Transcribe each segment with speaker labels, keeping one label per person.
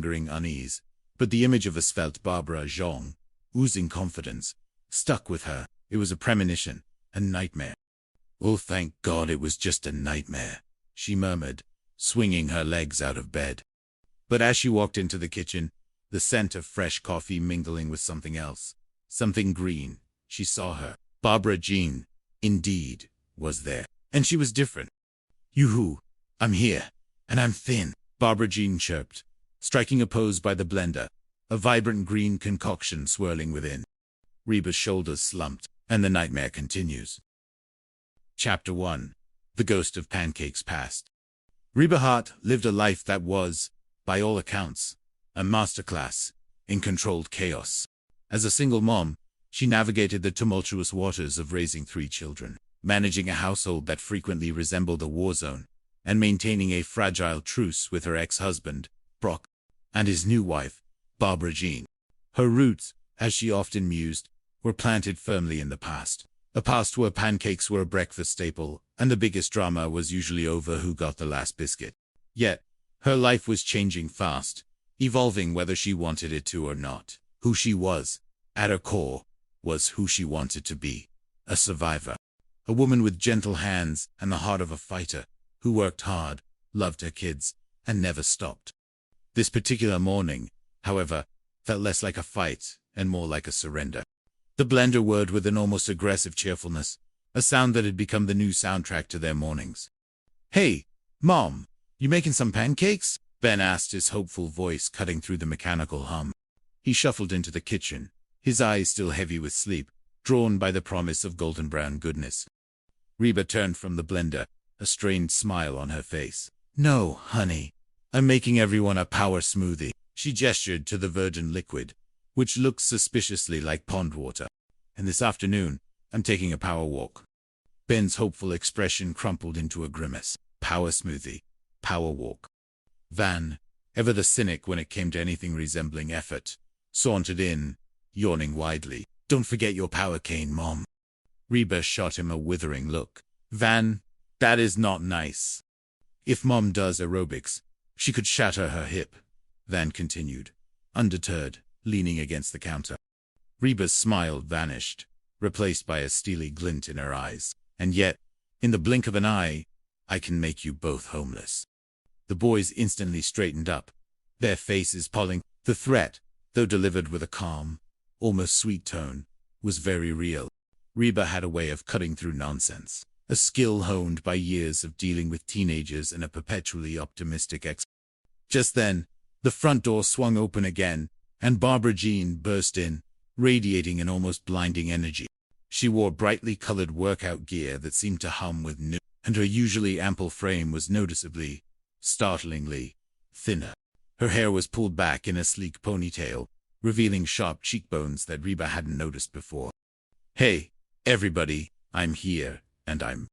Speaker 1: lingering unease, but the image of a svelte Barbara Jean, oozing confidence, stuck with her. It was a premonition, a nightmare. "Oh, thank God it was just a nightmare," she murmured, swinging her legs out of bed. But as she walked into the kitchen, the scent of fresh coffee mingling with something else, something green, she saw her. Barbara Jean, indeed, was there. And she was different. "Yoo-hoo, I'm here, and I'm thin," Barbara Jean chirped, striking a pose by the blender, a vibrant green concoction swirling within. Reba's shoulders slumped, and the nightmare continues. Chapter 1. The Ghost of Pancakes Past. Reba Hart lived a life that was, by all accounts, a masterclass in controlled chaos. As a single mom, she navigated the tumultuous waters of raising 3 children, managing a household that frequently resembled a war zone, and maintaining a fragile truce with her ex-husband, Brock, and his new wife, Barbara Jean. Her roots, as she often mused, were planted firmly in the past. A past where pancakes were a breakfast staple, and the biggest drama was usually over who got the last biscuit. Yet, her life was changing fast, evolving whether she wanted it to or not. Who she was, at her core, was who she wanted to be. A survivor. A woman with gentle hands and the heart of a fighter, who worked hard, loved her kids, and never stopped. This particular morning, however, felt less like a fight and more like a surrender. The blender whirred with an almost aggressive cheerfulness, a sound that had become the new soundtrack to their mornings. "Hey, Mom, you making some pancakes?" Ben asked, his hopeful voice cutting through the mechanical hum. He shuffled into the kitchen, his eyes still heavy with sleep, drawn by the promise of golden brown goodness. Reba turned from the blender, a strained smile on her face. "No, honey. I'm making everyone a power smoothie." She gestured to the virgin liquid, which looked suspiciously like pond water. "And this afternoon, I'm taking a power walk." Ben's hopeful expression crumpled into a grimace. Power smoothie. Power walk. Van, ever the cynic when it came to anything resembling effort, sauntered in, yawning widely. "Don't forget your power cane, Mom." Reba shot him a withering look. "Van, that is not nice. If Mom does aerobics, she could shatter her hip," Van continued, undeterred, leaning against the counter. Reba's smile vanished, replaced by a steely glint in her eyes. "And yet, in the blink of an eye, I can make you both homeless." The boys instantly straightened up, their faces pulling. The threat, though delivered with a calm, almost sweet tone, was very real. Reba had a way of cutting through nonsense, a skill honed by years of dealing with teenagers and a perpetually optimistic ex. Just then, the front door swung open again, and Barbara Jean burst in, radiating an almost blinding energy. She wore brightly colored workout gear that seemed to hum with new, and her usually ample frame was noticeably, startlingly, thinner. Her hair was pulled back in a sleek ponytail, revealing sharp cheekbones that Reba hadn't noticed before. "Hey, everybody, I'm here, and I'm—"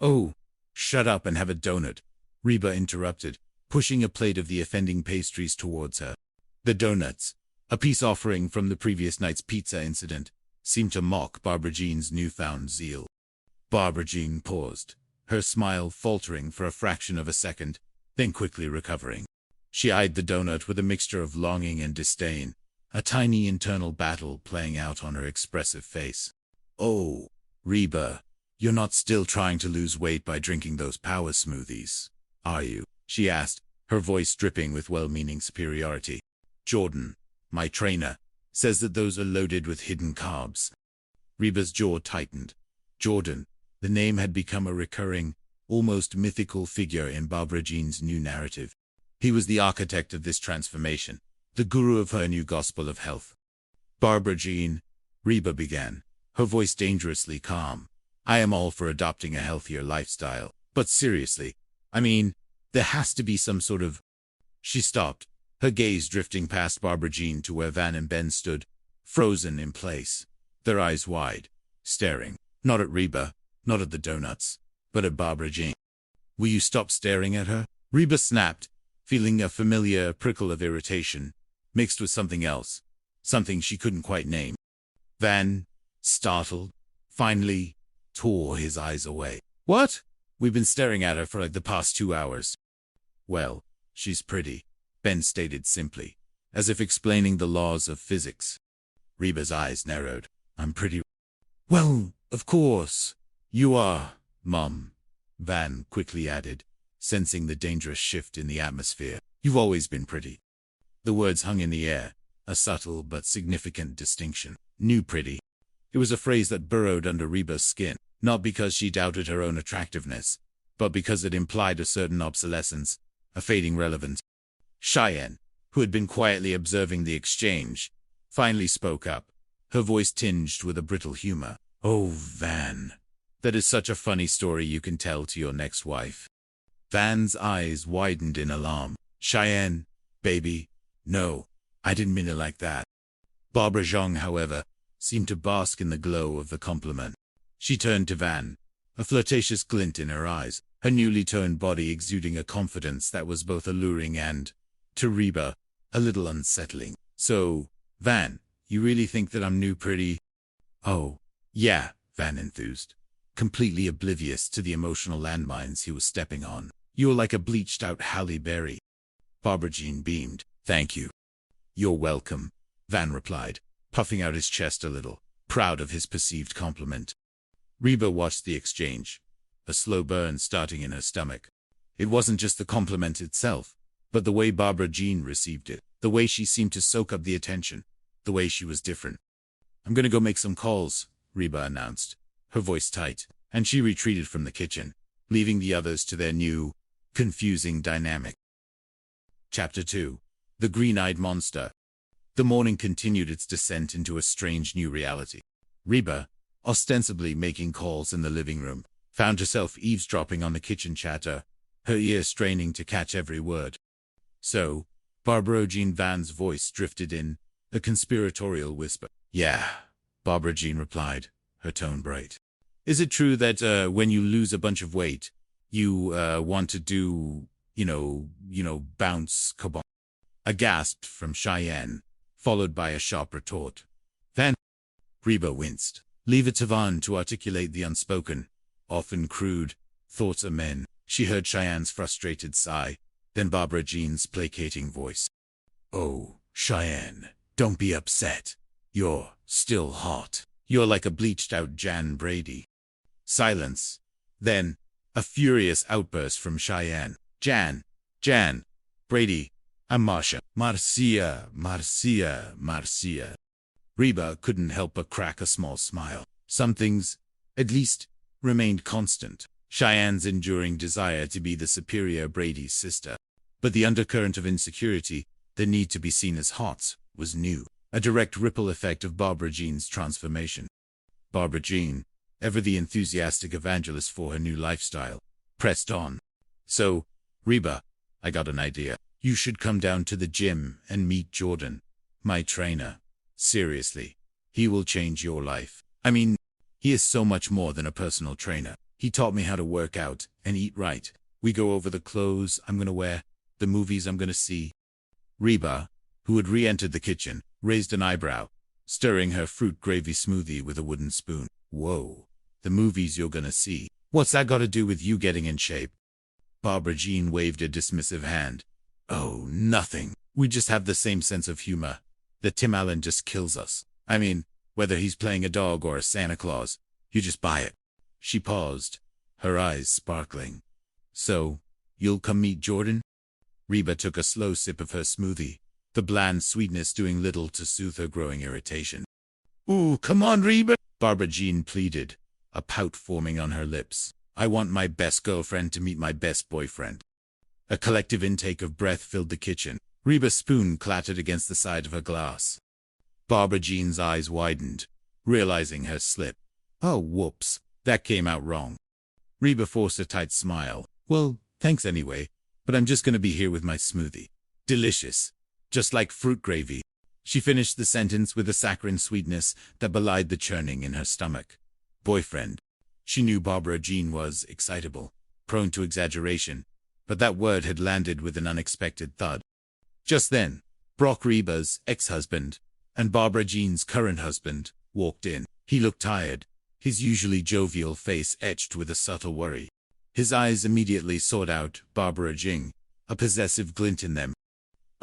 Speaker 1: "Oh, shut up and have a donut," Reba interrupted, pushing a plate of the offending pastries towards her. The donuts, a peace offering from the previous night's pizza incident, seemed to mock Barbara Jean's newfound zeal. Barbara Jean paused, her smile faltering for a fraction of a second, then quickly recovering. She eyed the donut with a mixture of longing and disdain, a tiny internal battle playing out on her expressive face. "Oh, Reba, you're not still trying to lose weight by drinking those power smoothies, are you?" she asked, her voice dripping with well-meaning superiority. "Jordan, my trainer, says that those are loaded with hidden carbs." Reba's jaw tightened. Jordan, the name had become a recurring, almost mythical figure in Barbara Jean's new narrative. He was the architect of this transformation, the guru of her new gospel of health. "Barbara Jean," Reba began, her voice dangerously calm, "I am all for adopting a healthier lifestyle, but seriously, I mean, there has to be some sort of—" She stopped, her gaze drifting past Barbara Jean to where Van and Ben stood, frozen in place, their eyes wide, staring, not at Reba, not at the donuts, but at Barbara Jean. "Will you stop staring at her?" Reba snapped, feeling a familiar prickle of irritation, mixed with something else, something she couldn't quite name. Van, startled, finally, tore his eyes away. "What? We've been staring at her for like the past 2 hours." "Well, she's pretty," Ben stated simply, as if explaining the laws of physics. Reba's eyes narrowed. I'm pretty. Well, of course. You are, Mom, Van quickly added, sensing the dangerous shift in the atmosphere. You've always been pretty. The words hung in the air, a subtle but significant distinction. New pretty. It was a phrase that burrowed under Reba's skin, not because she doubted her own attractiveness, but because it implied a certain obsolescence, a fading relevance. Cheyenne, who had been quietly observing the exchange, finally spoke up, her voice tinged with a brittle humor. Oh, Van. That is such a funny story you can tell to your next wife. Van's eyes widened in alarm. Cheyenne, baby, no, I didn't mean it like that. Barbara Jean, however, seemed to bask in the glow of the compliment. She turned to Van, a flirtatious glint in her eyes, her newly toned body exuding a confidence that was both alluring and, to Reba, a little unsettling. So, Van, you really think that I'm new pretty? Oh, yeah, Van enthused, completely oblivious to the emotional landmines he was stepping on. You're like a bleached-out Halle Berry. Barbara Jean beamed. Thank you. You're welcome, Van replied, puffing out his chest a little, proud of his perceived compliment. Reba watched the exchange, a slow burn starting in her stomach. It wasn't just the compliment itself, but the way Barbara Jean received it, the way she seemed to soak up the attention, the way she was different. I'm gonna go make some calls, Reba announced, her voice tight, and she retreated from the kitchen, leaving the others to their new, confusing dynamic. Chapter 2. The Green-Eyed Monster. The morning continued its descent into a strange new reality. Reba, ostensibly making calls in the living room, found herself eavesdropping on the kitchen chatter, her ear straining to catch every word. So, Barbara Jean Van's voice drifted in, a conspiratorial whisper. Yeah, Barbara Jean replied, her tone bright. Is it true that when you lose a bunch of weight, you want to do, bounce kabong? A gasp from Cheyenne, followed by a sharp retort. Van. Reba winced. Leave it to Van to articulate the unspoken, often crude, thoughts of men. She heard Cheyenne's frustrated sigh, then Barbara Jean's placating voice. Oh, Cheyenne, don't be upset. You're still hot. You're like a bleached-out Jan Brady. Silence. Then, a furious outburst from Cheyenne. Jan, Brady, I'm Marcia. Marcia. Reba couldn't help but crack a small smile. Some things, at least, remained constant. Cheyenne's enduring desire to be the superior Brady's sister. But the undercurrent of insecurity, the need to be seen as hot, was new. A direct ripple effect of Barbara Jean's transformation. Barbara Jean, ever the enthusiastic evangelist for her new lifestyle, pressed on. So, Reba, I got an idea. You should come down to the gym and meet Jordan, my trainer. Seriously, he will change your life. I mean, he is so much more than a personal trainer. He taught me how to work out and eat right. We go over the clothes I'm gonna wear, the movies I'm gonna see. Reba, who had re-entered the kitchen, raised an eyebrow, stirring her fruit gravy smoothie with a wooden spoon. Whoa, the movies you're gonna see. What's that got to do with you getting in shape? Barbara Jean waved a dismissive hand. Oh, nothing. We just have the same sense of humor. That Tim Allen just kills us. I mean, whether he's playing a dog or a Santa Claus, you just buy it. She paused, her eyes sparkling. So, you'll come meet Jordan? Reba took a slow sip of her smoothie, the bland sweetness doing little to soothe her growing irritation. Ooh, come on, Reba, Barbara Jean pleaded, a pout forming on her lips. I want my best girlfriend to meet my best boyfriend. A collective intake of breath filled the kitchen. Reba's spoon clattered against the side of her glass. Barbara Jean's eyes widened, realizing her slip. Oh, whoops, that came out wrong. Reba forced a tight smile. Well, thanks anyway, but I'm just gonna be here with my smoothie. Delicious. Just like fruit gravy. She finished the sentence with a saccharine sweetness that belied the churning in her stomach. Boyfriend. She knew Barbara Jean was excitable, prone to exaggeration, but that word had landed with an unexpected thud. Just then, Brock Reba's ex-husband, and Barbara Jean's current husband, walked in. He looked tired, his usually jovial face etched with a subtle worry. His eyes immediately sought out Barbara Jean, a possessive glint in them.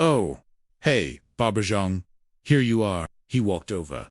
Speaker 1: Oh, hey, Barbara Jean, here you are. He walked over,